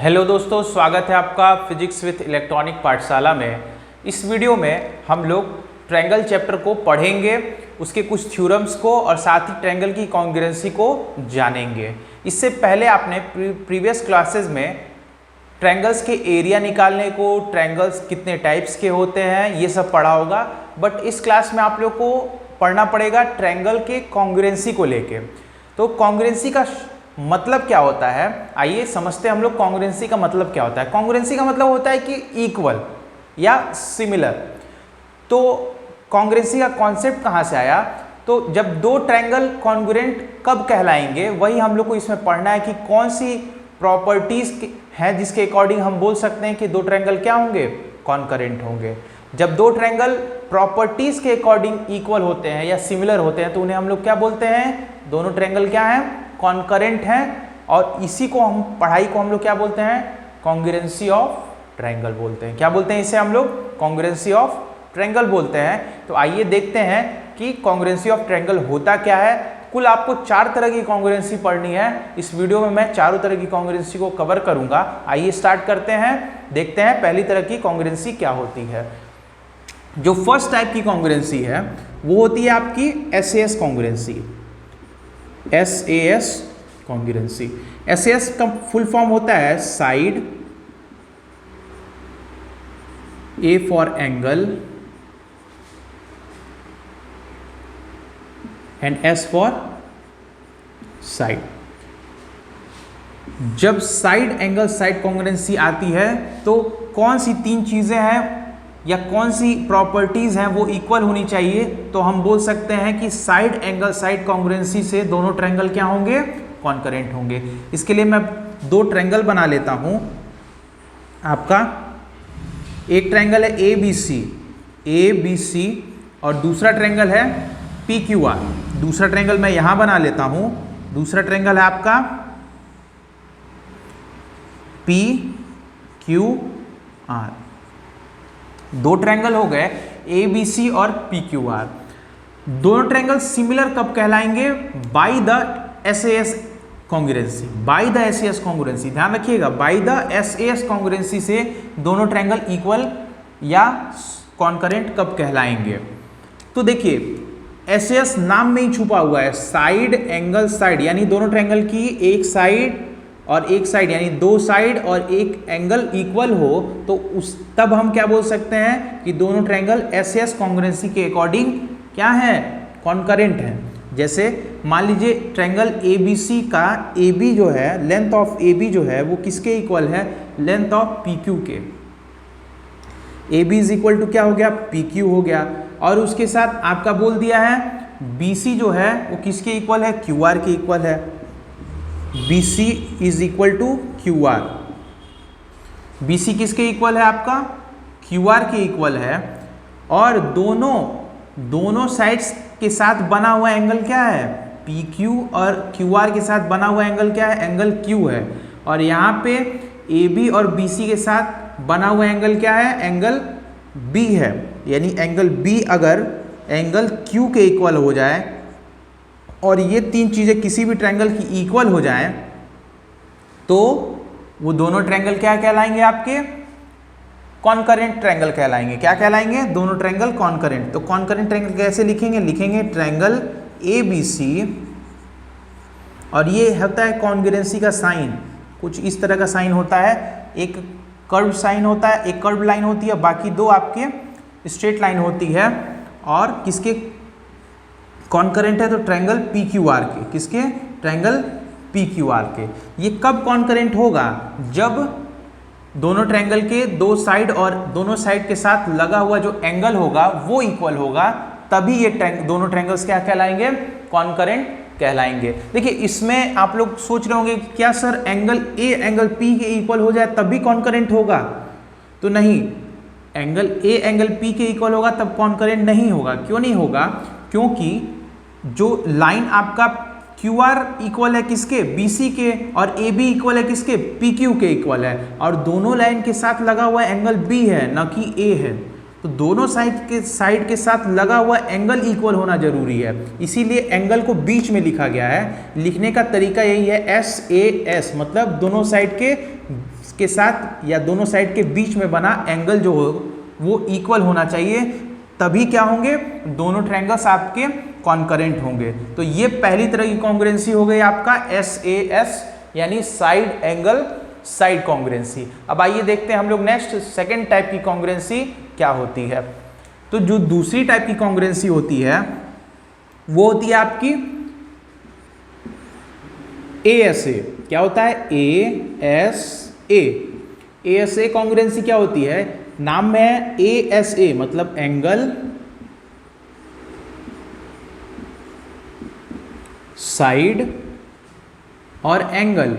Hello दोस्तों, स्वागत है आपका फिजिक्स विथ इलेक्ट्रॉनिक पाठशाला में। इस वीडियो में हम लोग ट्रायंगल चैप्टर को पढ़ेंगे, उसके कुछ थ्योरम्स को और साथ ही ट्रायंगल की कॉन्ग्रुएंसी को जानेंगे। इससे पहले आपने प्रीवियस क्लासेस में ट्रायंगल्स के एरिया निकालने को, ट्रायंगल्स कितने टाइप्स के होते हैं, ये सब पढ़ा होगा। बट इस क्लास में आप लोग को पढ़ना पड़ेगा ट्रायंगल के कॉन्ग्रुएंसी को लेके। तो कॉन्ग्रुएंसी का मतलब क्या होता है, आइए समझते हैं हम लोग कॉन्ग्रुएंसी का मतलब क्या होता है। कॉन्ग्रुएंसी का मतलब होता है कि इक्वल या सिमिलर। तो कॉन्ग्रुएंसी का कॉन्सेप्ट कहाँ से आया? तो जब दो ट्रायंगल कॉन्ग्रुएंट कब कहलाएंगे, वही हम लोग को इसमें पढ़ना है कि कौन सी प्रॉपर्टीज हैं जिसके अकॉर्डिंग हम बोल सकते हैं कि दो ट्रायंगल क्या होंगे, कॉन्करेंट होंगे। जब दो ट्रायंगल प्रॉपर्टीज के अकॉर्डिंग इक्वल होते हैं या सिमिलर होते हैं तो उन्हें हम लोग क्या बोलते हैं, दोनों ट्रायंगल क्या हैं, कॉन्करेंट हैं। और इसी को हम पढ़ाई को हम लोग क्या बोलते हैं, कॉन्ग्रुएंसी ऑफ ट्रायंगल बोलते हैं। क्या बोलते हैं इसे हम लोग, कॉन्ग्रुएंसी ऑफ ट्रायंगल बोलते हैं। तो आइए देखते हैं कि कॉन्ग्रुएंसी ऑफ ट्रायंगल होता क्या है। कुल आपको 4 तरह की कॉन्ग्रुएंसी पढ़नी है। इस वीडियो में मैं चारों तरह की कॉन्ग्रुएंसी को कवर करूंगा। आइए स्टार्ट करते हैं, देखते हैं पहली तरह की कॉन्ग्रुएंसी क्या होती है। जो फर्स्ट टाइप की कॉन्ग्रुएंसी है वो होती है आपकी SAS congruency. SAS congruency, SAS का फुल फॉर्म होता है side, A for angle and S for side. जब साइड एंगल साइड कॉन्ग्रुएंसी आती है तो कौन सी 3 चीजें हैं या कौन सी प्रॉपर्टीज हैं वो इक्वल होनी चाहिए। तो हम बोल सकते हैं कि साइड एंगल साइड कॉन्ग्रुएंसी से दोनों ट्रायंगल क्या होंगे, कॉन्करेंट होंगे। इसके लिए मैं 2 ट्रायंगल बना लेता हूं आपका। एक ट्रायंगल है ABC और दूसरा ट्रायंगल है PQR। दूसरा ट्रायंगल मैं यहां बना लेता हूं। दूसरा ट्रायंगल है आपका PQR। 2 ट्रायंगल हो गए ABC और PQR। दोनों ट्रायंगल सिमिलर कब कहलाएंगे, by the SAS congruency. By the SAS congruency, ध्यान रखिएगा, बाय द SAS कॉन्ग्रुएंसी से दोनों ट्रायंगल इक्वल या कॉन्करेंट कब कहलाएंगे। तो देखिए SAS नाम में ही छुपा हुआ है, साइड एंगल साइड, यानी दोनों ट्रायंगल की एक साइड और एक साइड यानी 2 साइड और एक एंगल इक्वल हो तो तब हम क्या बोल सकते हैं कि दोनों ट्रायंगल SAS कॉन्ग्रुएंसी के अकॉर्डिंग क्या है, कॉन्करेंट है। जैसे मान लीजिए ट्रायंगल ABC का AB जो है, लेंथ ऑफ AB जो है वो किसके इक्वल है, लेंथ ऑफ PQ के। AB इज इक्वल टू क्या हो गया, PQ हो गया। और उसके साथ आपका बोल दिया है BC जो है वो किसके इक्वल है, QR के इक्वल है। BC is equal to QR। BC किसके इक्वल है, आपका QR के इक्वल है। और दोनों साइड्स के साथ बना हुआ एंगल क्या है, PQ, और QR के साथ बना हुआ एंगल क्या है, एंगल Q है। और यहाँ पे AB और BC के साथ बना हुआ एंगल क्या है, एंगल B है। यानी एंगल B अगर एंगल Q के इक्वल हो जाए और ये 3 चीजें किसी भी ट्रायंगल की इक्वल हो जाएं तो वो दोनों ट्रायंगल क्या कहलाएंगे, आपके कॉन्करेंट ट्रायंगल कहलाएंगे। क्या कहलाएंगे, दोनों ट्रायंगल कॉन्करेंट। तो कॉन्करेंट ट्रायंगल कैसे लिखेंगे, लिखेंगे ट्रायंगल ABC और ये होता है कॉन्ग्रुएंसी का साइन। कुछ इस तरह का साइन होता है, एक कर्व साइन होता है, एक कर्व लाइन होती है, बाकी 2 आपके स्ट्रेट लाइन होती है। और किसके कॉन्करेंट है, तो ट्रायंगल PQR के। किसके, ट्रायंगल PQR के। ये कब कॉन्करेंट होगा, जब दोनों ट्रायंगल के 2 साइड और दोनों साइड के साथ लगा हुआ जो एंगल होगा वो इक्वल होगा, तभी ये दोनों ट्रायंगल्स क्या कहलाएंगे, कॉन्करेंट कहलाएंगे। देखिए इसमें आप लोग सोच रहे होंगे क्या sir angle A angle P के इक्वल हो जाए तभी कॉन्करेंट होगा, तो नहीं, एंगल A एंगल P के इक्वल होगा तब कॉन्करेंट नहीं होगा। क्यों नहीं होगा, क्योंकि जो लाइन आपका QR इक्वल है किसके, BC के, और AB इक्वल है किसके, PQ के इक्वल है। और दोनों लाइन के साथ लगा हुआ एंगल B है, ना कि A है। तो दोनों साइड के साथ लगा हुआ एंगल इक्वल होना जरूरी है, इसीलिए एंगल को बीच में लिखा गया है। लिखने का तरीका यही है, SAS, मतलब दोनों साइड के के साथ या दोनों साइड के बीच में बना एंगल जो हो वो इक्वल होना चाहिए, तभी क्या होंगे, दोनों ट्रायंगल्स आपके कॉन्करेंट होंगे। तो ये पहली तरह की कॉन्ग्रुएंसी हो गई आपका SAS यानी साइड एंगल साइड कॉन्ग्रुएंसी। अब आइए देखते हैं हम लोग नेक्स्ट सेकंड टाइप की कॉन्ग्रुएंसी क्या होती है। तो जो दूसरी टाइप की कॉन्ग्रुएंसी होती है वो होती है आपकी ASA। क्या होता है, ASA। ASA कॉन्ग्रुएंसी क्या होती है, नाम में है ASA मतलब एंगल साइड और एंगल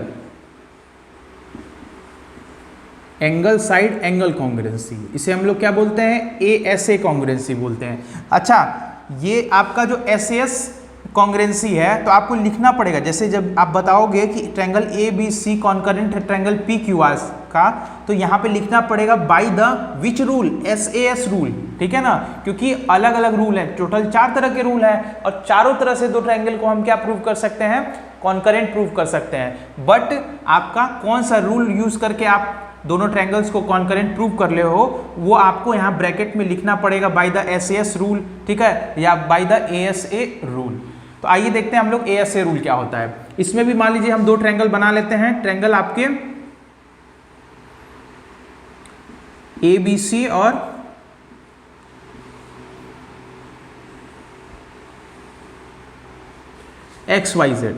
साइड एंगल कॉन्ग्रुएंसी, इसे हम लोग क्या बोलते हैं, ASA कॉन्ग्रुएंसी बोलते हैं। अच्छा, ये आपका जो SAS कॉन्ग्रुएंसी है तो आपको लिखना पड़ेगा, जैसे जब आप बताओगे कि ट्रायंगल ABC कॉन्करेंट है ट्रायंगल PQR का, तो यहाँ पे लिखना पड़ेगा by the which rule, SAS rule, ठीक है ना, क्योंकि अलग अलग रूल है, टोटल 4 तरह के रूल है और चारों तरह से दो ट्रायंगल को हम क्या प्रूव कर सकते हैं, कॉन्करेंट प्रूव कर सकते हैं। बट आपका कौन सा रूल यूज करके आप दोनों ट्रायंगल्स को कॉन्करेंट प्रूव कर ले हो वो आपको यहाँ ब्रैकेट में लिखना पड़ेगा बाय द SAS रूल, ठीक है, या बाय द ASA रूल। तो आइए देखते हैं हम लोग ASA रूल क्या होता है। इसमें भी मान लीजिए हम दो ट्रायंगल बना लेते हैं, ट्रायंगल आपके ABC और XYZ,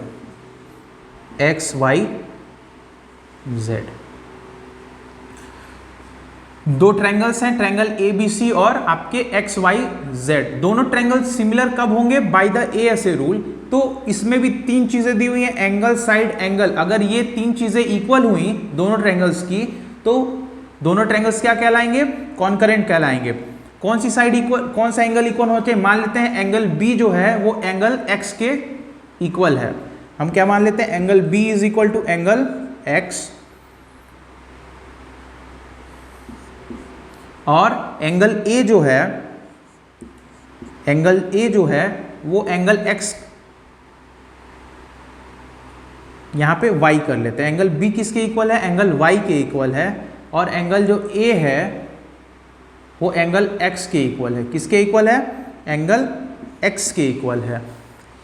दो ट्रायंगल्स हैं, ट्रायंगल ABC और आपके XYZ। दोनों ट्रायंगल सिमिलर कब होंगे, बाय द ASA रूल। तो इसमें भी 3 चीजें दी हुई हैं, एंगल साइड एंगल, अगर ये 3 चीजें इक्वल हुई दोनों ट्रायंगल्स की तो दोनों ट्रायंगल्स क्या कहलाएंगे, कॉन्करेंट कहलाएंगे। कौन सी साइड इक्वल, कौन सा एंगल इक्वल होते हैं, मान लेते हैं एंगल B जो है वो एंगल X के इक्वल है। हम क्या मान लेते हैं, angle B is equal to angle X और एंगल A जो है, एंगल A जो है वो एंगल X, यहां पे Y कर लेते हैं। एंगल B किसके इक्वल है, एंगल Y के इक्वल है और एंगल जो A है वो एंगल X के इक्वल है। किसके इक्वल है, एंगल X के इक्वल है।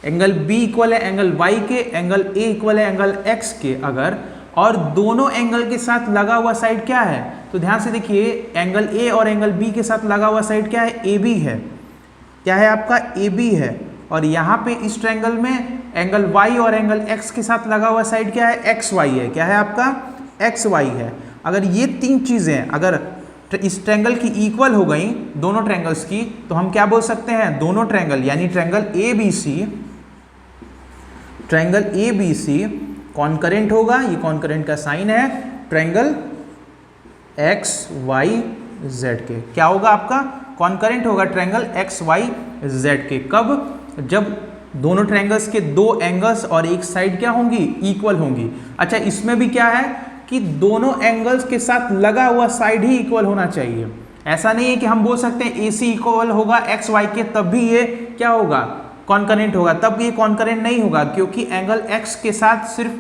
एंगल B इक्वल है एंगल Y के, एंगल A इक्वल है एंगल X के अगर, और दोनों एंगल के साथ लगा हुआ साइड क्या है, तो ध्यान से देखिए एंगल A और एंगल B के साथ लगा हुआ साइड क्या है, AB है। क्या है आपका, AB है। और यहाँ पे इस ट्रायंगल में एंगल Y और एंगल X के साथ लगा हुआ साइड क्या है, XY है। क्या है आपका, XY है। अगर ये 3 चीजें अगर इस ट्रायंगल की इक्वल हो गई दोनों ट्रायंगल्स की, तो हम क्या बोल सकते हैं, दोनों ट्रायंगल यानी ट्रायंगल ABC कॉन्करेंट होगा। ये कॉन्करेंट का साइन है ट्रायंगल XYZ के। क्या होगा आपका, कॉन्करेंट होगा ट्रायंगल XYZ के। कब, जब दोनों ट्रायंगल्स के 2 एंगल्स और एक साइड क्या होंगी, इक्वल होंगी। अच्छा, इसमें भी क्या है कि दोनों एंगल्स के साथ लगा हुआ साइड ही इक्वल होना चाहिए। ऐसा नहीं है कि हम बोल सकते हैं AC इक्वल होगा XY के तब भी ये क्या होगा, कॉन्करेंट होगा, तब ये कॉन्करेंट नहीं होगा, क्योंकि एंगल X के साथ सिर्फ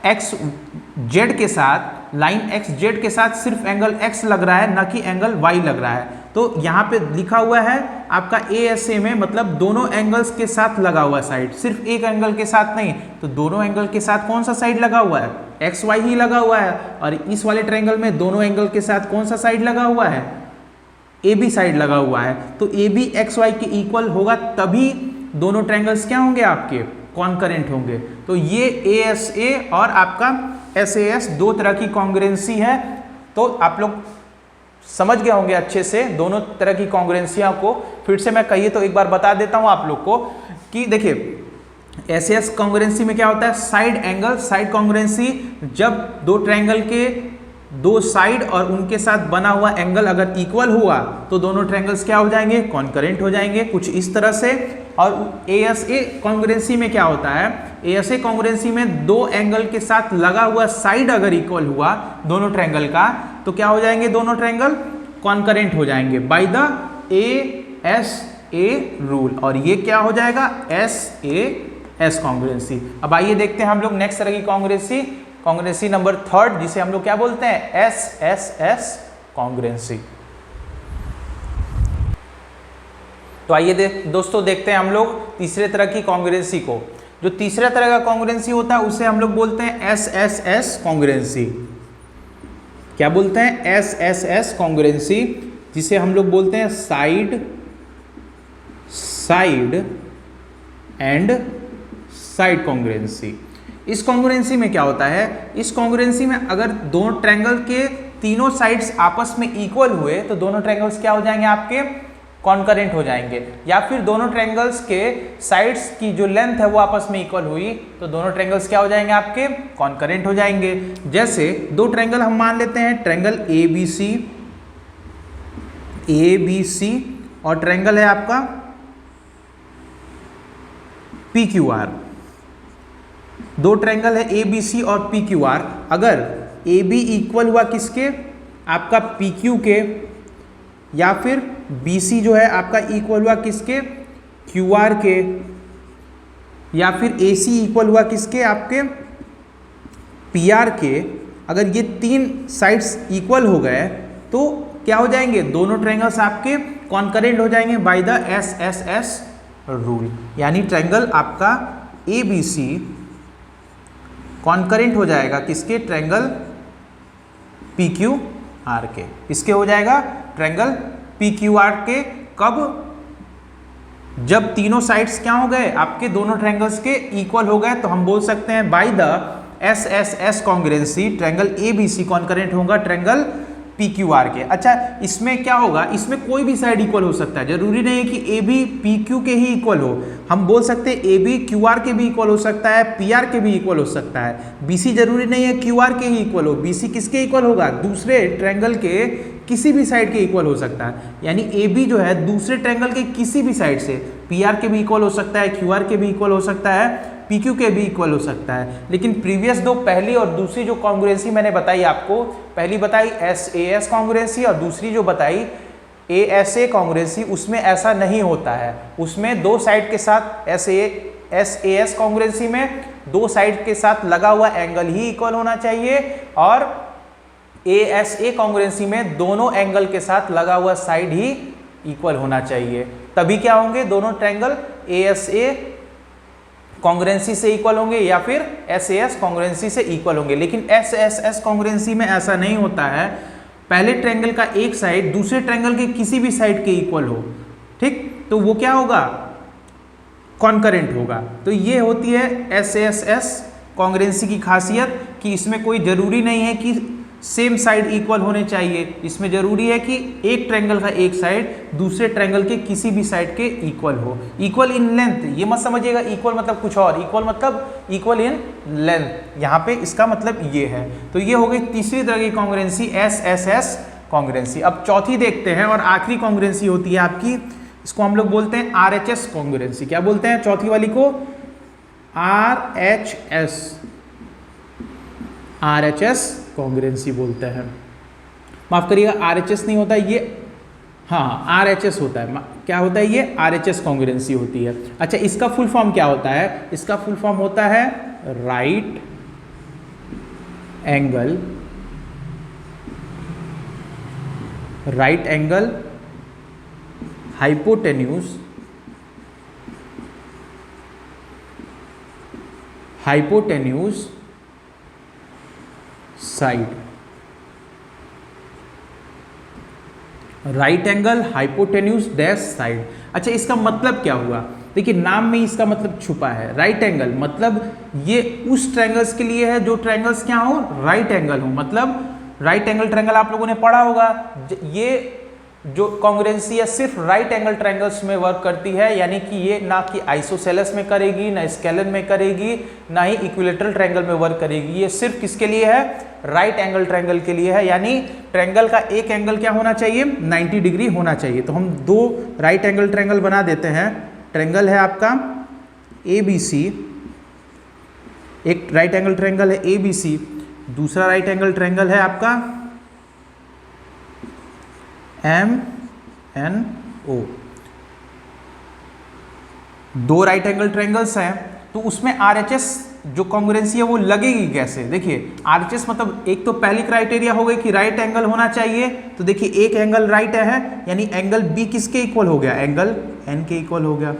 XZ के साथ, लाइन XZ के साथ सिर्फ एंगल X लग रहा है, ना कि एंगल Y लग रहा है। तो यहाँ पे लिखा हुआ है आपका ASA में, मतलब दोनों एंगल्स के साथ लगा हुआ साइड, सिर्फ एक एंगल के साथ नहीं। तो दोनों एंगल के साथ कौन सा साइड लगा हुआ है, XY ही लगा हुआ है। और इस वाले ट्रायंगल में दोनों एंगल के साथ कौन सा साइड लगा हुआ है, AB साइड लगा हुआ है। तो AB XY के इक्वल होगा तभी दोनों ट्रायंगल्स क्या होंगे, आपके कॉन्करेंट होंगे। तो ये ASA और आपका SAS 2 तरह की कॉन्ग्रुएंसी है। तो आप लोग समझ गए होंगे अच्छे से दोनों तरह की कॉन्ग्रुएंसियों को। फिर से मैं कहिए तो एक बार बता देता हूं आप लोग को कि देखिए SAS कॉन्ग्रुएंसी में क्या होता है, साइड एंगल साइड कॉन्ग्रुएंसी, जब दो ट्रायंगल के 2 साइड और उनके साथ बना हुआ एंगल अगर इक्वल हुआ तो दोनों ट्रायंगल्स क्या हो जाएंगे, कॉन्करेंट हो जाएंगे, कुछ इस तरह से। और ASA कॉन्ग्रुएंसी में क्या होता है, ASA कॉन्ग्रुएंसी में 2 एंगल के साथ लगा हुआ साइड अगर इक्वल हुआ दोनों ट्रायंगल का, तो क्या हो जाएंगे, दोनों ट्रायंगल कॉन्करेंट हो जाएंगे बाय द ASA रूल। और ये क्या हो जाएगा, SAS कॉन्ग्रुएंसी। अब आइए देखते हैं हम लोग नेक्स्ट तरह की कॉन्ग्रुएंसी कॉन्ग्रुएंसी नंबर थर्ड, जिसे हम लोग क्या बोलते हैं, SSS कॉन्ग्रुएंसी। तो आइए दोस्तों देखते हैं हम लोग तीसरे तरह की कॉन्ग्रुएंसी को। जो तीसरा तरह का कॉन्ग्रुएंसी होता है उसे हम लोग बोलते हैं SSS कॉन्ग्रुएंसी। क्या बोलते हैं, SSS कॉन्ग्रुएंसी, जिसे हम लोग बोलते हैं साइड एंड साइड कॉन्ग्रुएंसी। इस कॉन्ग्रुएंसी में क्या होता है, इस कॉन्ग्रुएंसी में अगर दोनों ट्रायंगल के तीनों साइड्स आपस में इक्वल हुए तो दोनों ट्रायंगल्स क्या हो जाएंगे, आपके कॉन्करेंट हो जाएंगे। या फिर दोनों ट्रायंगल्स के साइड्स की जो लेंथ है वो आपस में इक्वल हुई तो दोनों ट्रायंगल्स क्या हो जाएंगे, आपके कॉन्करेंट हो जाएंगे। जैसे दो ट्रायंगल हम मान लेते हैं, ट्रायंगल ABC और ट्रायंगल है आपका PQR। दो ट्रायंगल है ABC और PQR। अगर AB इक्वल हुआ किसके, आपका PQ के, या फिर BC जो है आपका इक्वल हुआ किसके, QR के, या फिर AC इक्वल हुआ किसके, आपके PR के। अगर ये तीन साइड्स इक्वल हो गए तो क्या हो जाएंगे, दोनों ट्रायंगल्स आपके कॉन्करेंट हो जाएंगे बाय द SSS रूल। यानी ट्रायंगल आपका ABC कॉन्करेंट हो जाएगा किसके, ट्रायंगल PQR के। इसके हो जाएगा ट्रायंगल PQR के कब, जब तीनों साइड्स क्या हो गए, आपके दोनों ट्रायंगल्स के इक्वल हो गए तो हम बोल सकते हैं by the SSS congruency triangle ABC concurrent होगा ट्रायंगल PQR के। अच्छा, इसमें क्या होगा, इसमें कोई भी साइड इक्वल हो सकता है, जरूरी नहीं है कि AB PQ के ही इक्वल हो। हम बोल सकते हैं AB QR के भी इक्वल हो सकता है, PR के भी इक्वल हो सकता है। BC जरूरी नहीं है QR के ही इक्वल हो, BC किसके इक्वल होगा, दूसरे ट्रायंगल के किसी भी साइड के इक्वल हो सकता है। यानी AB जो है दूसरे ट्रायंगल के किसी भी साइड से, PR के भी इक्वल हो सकता है, QR के भी इक्वल हो सकता है, PQ के भी इक्वल हो सकता है। लेकिन प्रीवियस दो, पहली और दूसरी जो कॉन्ग्रुएंसी मैंने बताई आपको, पहली बताई SAS कॉन्ग्रुएंसी और दूसरी जो बताई ASA कॉन्ग्रुएंसी, उसमें ऐसा नहीं होता है। उसमें दो साइड के साथ SAS कॉन्ग्रुएंसी में दो साइड के साथ लगा हुआ एंगल ही इक्वल होना चाहिए, और ASA कॉन्ग्रुएंसी में दोनों एंगल के साथ लगा हुआ साइड ही इक्वल होना चाहिए। तभी क्या होंगे, दोनों ट्रायंगल ASA कॉन्ग्रुएंसी से इक्वल होंगे या फिर SAS कॉन्ग्रुएंसी से इक्वल होंगे। लेकिन SSS कॉन्ग्रुएंसी में ऐसा नहीं होता है, पहले ट्रायंगल का एक साइड दूसरे ट्रायंगल के किसी भी साइड के इक्वल हो, ठीक, तो वो क्या होगा, कॉन्करेंट होगा। तो ये होती है SSS कॉन्ग्रुएंसी की खासियत कि इसमें कोई जरूरी नहीं है कि सेम साइड इक्वल होने चाहिए। इसमें जरूरी है कि एक ट्रायंगल का एक साइड दूसरे ट्रायंगल के किसी भी साइड के इक्वल हो। इक्वल इन लेंथ, ये मत समझिएगा इक्वल मतलब कुछ और, इक्वल मतलब इक्वल इन लेंथ, यहाँ पे इसका मतलब ये है। तो ये हो गई तीसरी तरह की कॉन्ग्रुएंसी SSS कॉन्ग्रुएंसी। अब चौथी देखते हैं और आखिरी कॉन्ग्रुएंसी होती है आपकी, इसको हम लोग बोलते हैं RHS कॉन्ग्रुएंसी। क्या बोलते हैं चौथी वाली को, RHS कॉन्ग्रुएंसी बोलते हैं। माफ करिएगा, RHS नहीं होता ये, हाँ RHS होता है। क्या होता है ये, RHS कॉन्ग्रुएंसी होती है। अच्छा, इसका फुल फॉर्म क्या होता है, इसका फुल फॉर्म होता है right angle hypotenuse side. Right angle hypotenuse dash side. अच्छा, इसका मतलब क्या हुआ, देखिए नाम में इसका मतलब छुपा है। राइट एंगल मतलब ये उस ट्रायंगल्स के लिए है जो ट्रायंगल्स क्या हो, राइट एंगल हो। मतलब राइट एंगल ट्रायंगल आप लोगों ने पढ़ा होगा, ये जो कॉन्ग्रुएंसी है सिर्फ राइट एंगल ट्रायंगल्स में वर्क करती है। यानी कि ये ना कि आइसोसेलेस में करेगी, ना स्केलन में करेगी, ना ही इक्विलेटरल ट्रायंगल में वर्क करेगी। ये सिर्फ किसके लिए है, राइट एंगल ट्रायंगल के लिए है। यानी ट्रायंगल का एक एंगल क्या होना चाहिए, 90 डिग्री होना चाहिए। तो हम दो राइट एंगल ट्रायंगल बना देते हैं। ट्रायंगल है आपका ABC, एक राइट एंगल ट्रायंगल है ABC, दूसरा राइट एंगल ट्रायंगल है आपका MNO। दो राइट एंगल ट्रायंगल्स हैं तो उसमें RHS जो कॉन्ग्रुएंसी है वो लगेगी कैसे? देखिए RHS मतलब एक तो पहली क्राइटेरिया हो गई कि राइट एंगल होना चाहिए, तो देखिए एक एंगल राइट है यानी एंगल बी किसके इक्वल हो गया? एंगल एन के इक्वल हो गया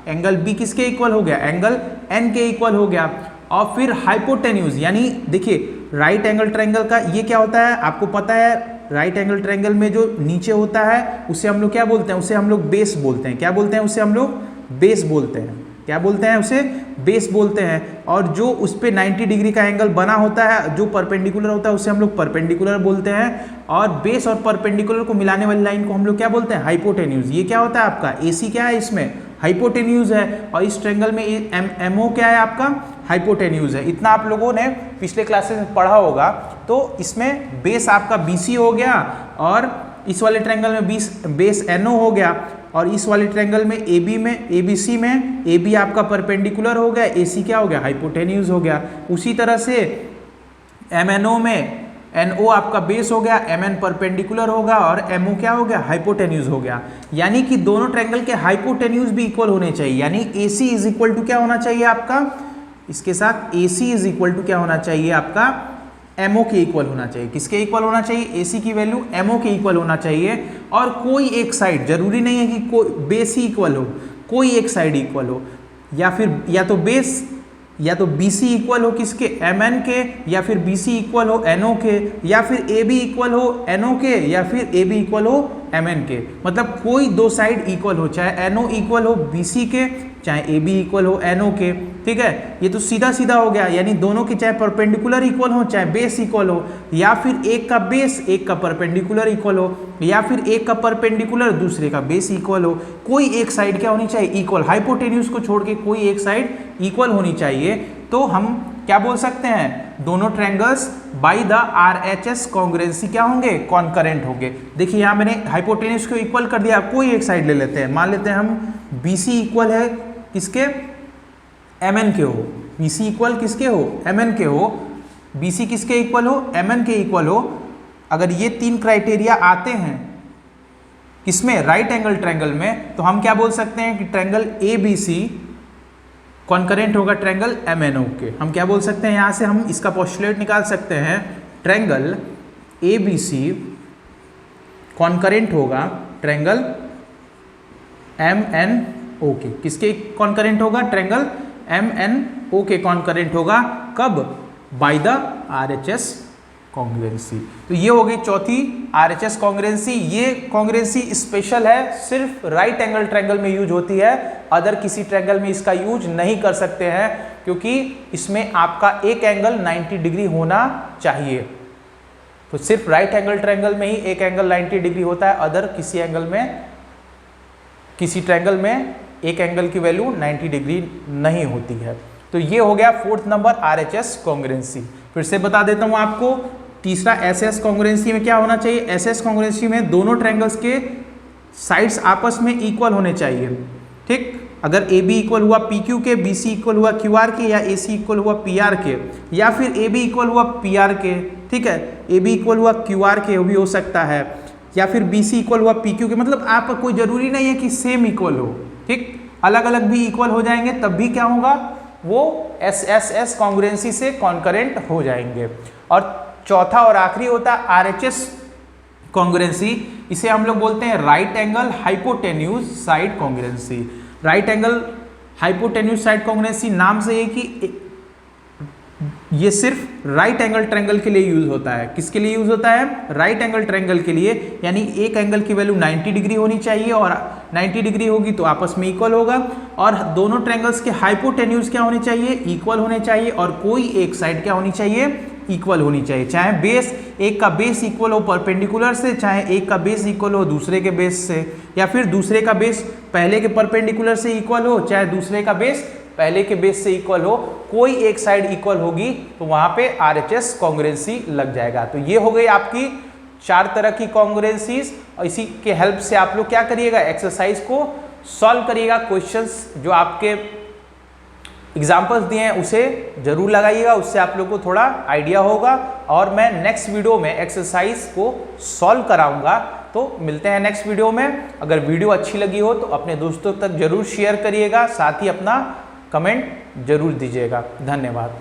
एंगल बी किसके इक्वल हो गया? एंगल एन के इक्वल हो गया। और फिर हाइपोटेन्यूज यानी देखिए राइट एंगल ट्रायंगल का ये क्या होता है आपको पता है, राइट एंगल ट्रायंगल में जो नीचे होता है उसे हम लोग क्या बोलते हैं? उसे हम लोग बेस बोलते हैं। क्या बोलते हैं? उसे हम लोग बेस बोलते हैं। क्या बोलते हैं? उसे बेस बोलते हैं। और जो उस पे 90 डिग्री का एंगल बना होता है जो परपेंडिकुलर होता है उसे हम लोग परपेंडिकुलर बोलते हैं। और बेस और परपेंडिकुलर को मिलाने वाली लाइन को हम लोग क्या बोलते हैं? हाइपोटेन्यूज। ये क्या होता है आपका? AC क्या है? इसमें हाइपोटेन्यूज है। और इस ट्रायंगल में MO क्या है आपका? हाइपोटेन्यूज है। इतना आप लोगों ने पिछले क्लासेस में पढ़ा होगा। तो इसमें बेस आपका BC हो गया और इस वाले ट्रायंगल में बेस NO हो गया। और इस वाले ट्रायंगल में ABC में AB आपका परपेंडिकुलर हो गया, AC क्या हो गया? हाइपोटेन्यूज हो गया। उसी तरह से MNO में NO आपका बेस हो गया, MN परपेंडिकुलर होगा और MO क्या हो गया? हाइपोटेन्यूज हो गया। यानी कि दोनों ट्रायंगल के हाइपोटेन्यूज भी इक्वल होने चाहिए। यानी AC इज इक्वल टू क्या होना चाहिए आपका? इसके साथ AC इज इक्वल टू क्या होना चाहिए आपका? MO के इक्वल होना चाहिए। किसके इक्वल होना चाहिए? AC की वैल्यू MO के इक्वल होना चाहिए। और कोई एक साइड, जरूरी नहीं है कि कोई बेस ही इक्वल हो, कोई एक साइड इक्वल हो, या फिर या तो बेस या तो BC इक्वल हो किसके? MN के, या फिर BC इक्वल हो NO के, या फिर AB इक्वल हो NO के, या फिर AB इक्वल हो MN के। मतलब कोई दो साइड इक्वल हो, चाहे NO इक्वल हो BC के, चाहे AB इक्वल हो NO के। ठीक है, ये तो सीधा सीधा हो गया। यानी दोनों के चाहे परपेंडिकुलर इक्वल हो, चाहे बेस इक्वल हो, या फिर एक का बेस एक का परपेंडिकुलर इक्वल हो, या फिर एक का परपेंडिकुलर दूसरे का बेस इक्वल हो। कोई एक साइड क्या होनी चाहिए? इक्वल। हाइपोटेन्यूज को छोड़ के कोई एक साइड इक्वल होनी चाहिए। तो हम क्या बोल सकते हैं? दोनों triangles by the RHS congruency क्या होंगे? कॉन्करेंट होंगे। देखिए यहाँ मैंने हाइपोटेन्यूज को इक्वल कर दिया। कोई एक साइड ले लेते हैं, मान लेते हैं हम BC इक्वल है किसके? MN के हो। BC इक्वल किसके हो? MN के हो। BC किसके इक्वल हो? MN के इक्वल हो। अगर ये तीन क्राइटेरिया आते हैं किसमें? राइट एंगल ट्रायंगल में, तो हम क्या बोल सकते हैं कि ट्रायंगल ABC कॉन्करेंट होगा ट्रायंगल MNO के। हम क्या बोल सकते हैं? यहां से हम इसका पोस्टुलेट निकाल सकते हैं, ट्रायंगल ABC कॉन्करेंट होगा ट्रायंगल MNO के। किसके कॉन्करेंट होगा? ट्रायंगल MNO के कॉन्करेंट होगा। कब? By the RHS congruency. तो ये हो गई चौथी RHS कॉन्ग्रुएंसी। ये कॉन्ग्रुएंसी स्पेशल है, सिर्फ राइट एंगल ट्रायंगल में यूज होती है। अदर किसी ट्रायंगल में इसका यूज नहीं कर सकते हैं, क्योंकि इसमें आपका एक एंगल 90 डिग्री होना चाहिए। तो सिर्फ राइट एंगल ट्रायंगल में ही एक एंगल 90 डिग्री होता है। अदर किसी एंगल में, किसी ट्रायंगल में एक एंगल की वैल्यू 90 डिग्री नहीं होती है। तो ये हो गया फोर्थ नंबर RHS कॉन्ग्रुएंसी। फिर से बता देता हूं आपको, तीसरा SS कॉन्ग्रुएंसी में क्या होना चाहिए? SS कॉन्ग्रुएंसी में दोनों ट्रायंगल्स के साइड्स आपस में इक्वल होने चाहिए। ठीक, अगर AB इक्वल हुआ PQ के, BC इक्वल हुआ QR के, या AC इक्वल हुआ PR के, या फिर AB इक्वल हुआ PR के, ठीक है, AB इक्वल हुआ QR के भी हो सकता है, या फिर BC इक्वल हुआ PQ के। मतलब आपका कोई जरूरी नहीं है कि सेम इक्वल हो। ठीक, अलग अलग भी इक्वल हो जाएंगे तब भी क्या होगा? वो SSS कॉन्ग्रुएंसी से कॉन्करेंट हो जाएंगे। और चौथा और आखिरी होता है RHS कॉन्ग्रुएंसी। इसे हम लोग बोलते हैं right angle hypotenuse side congruency. Right angle hypotenuse side congruency नाम से है कि ये सिर्फ राइट एंगल ट्रायंगल के लिए यूज होता है। किसके लिए यूज होता है? राइट एंगल ट्रायंगल के लिए। यानी एक एंगल की वैल्यू 90 डिग्री होनी चाहिए, और 90 डिग्री होगी तो आपस में इक्वल होगा। और दोनों ट्रायंगल्स के हाइपोटेन्यूज क्या होने चाहिए? इक्वल होने चाहिए। और कोई एक साइड क्या होनी चाहिए? इक्वल होनी चाहिए। चाहे बेस, एक का बेस इक्वल हो परपेंडिकुलर से, चाहे एक का बेस इक्वल हो दूसरे के बेस से, या फिर दूसरे का बेस पहले के परपेंडिकुलर से इक्वल हो, चाहे दूसरे का बेस पहले के बेस से इक्वल हो। कोई एक साइड इक्वल होगी तो वहां पे RHS कॉन्ग्रुएंसी लग जाएगा। तो ये हो गई आपकी चार तरह की कॉन्ग्रुएंसीज। और इसी के हेल्प से आप लोग क्या करिएगा? एक्सरसाइज को सॉल्व करिएगा। क्वेश्चंस जो आपके एग्जाम्पल्स दिए हैं उसे जरूर लगाइएगा, उससे आप लोग को थोड़ा आइडिया होगा। और मैं नेक्स्ट वीडियो में एक्सरसाइज को सॉल्व कराऊंगा। तो मिलते हैं नेक्स्ट वीडियो में। अगर वीडियो अच्छी लगी हो तो अपने दोस्तों तक जरूर शेयर करिएगा, साथ ही अपना कमेंट जरूर दीजिएगा। धन्यवाद।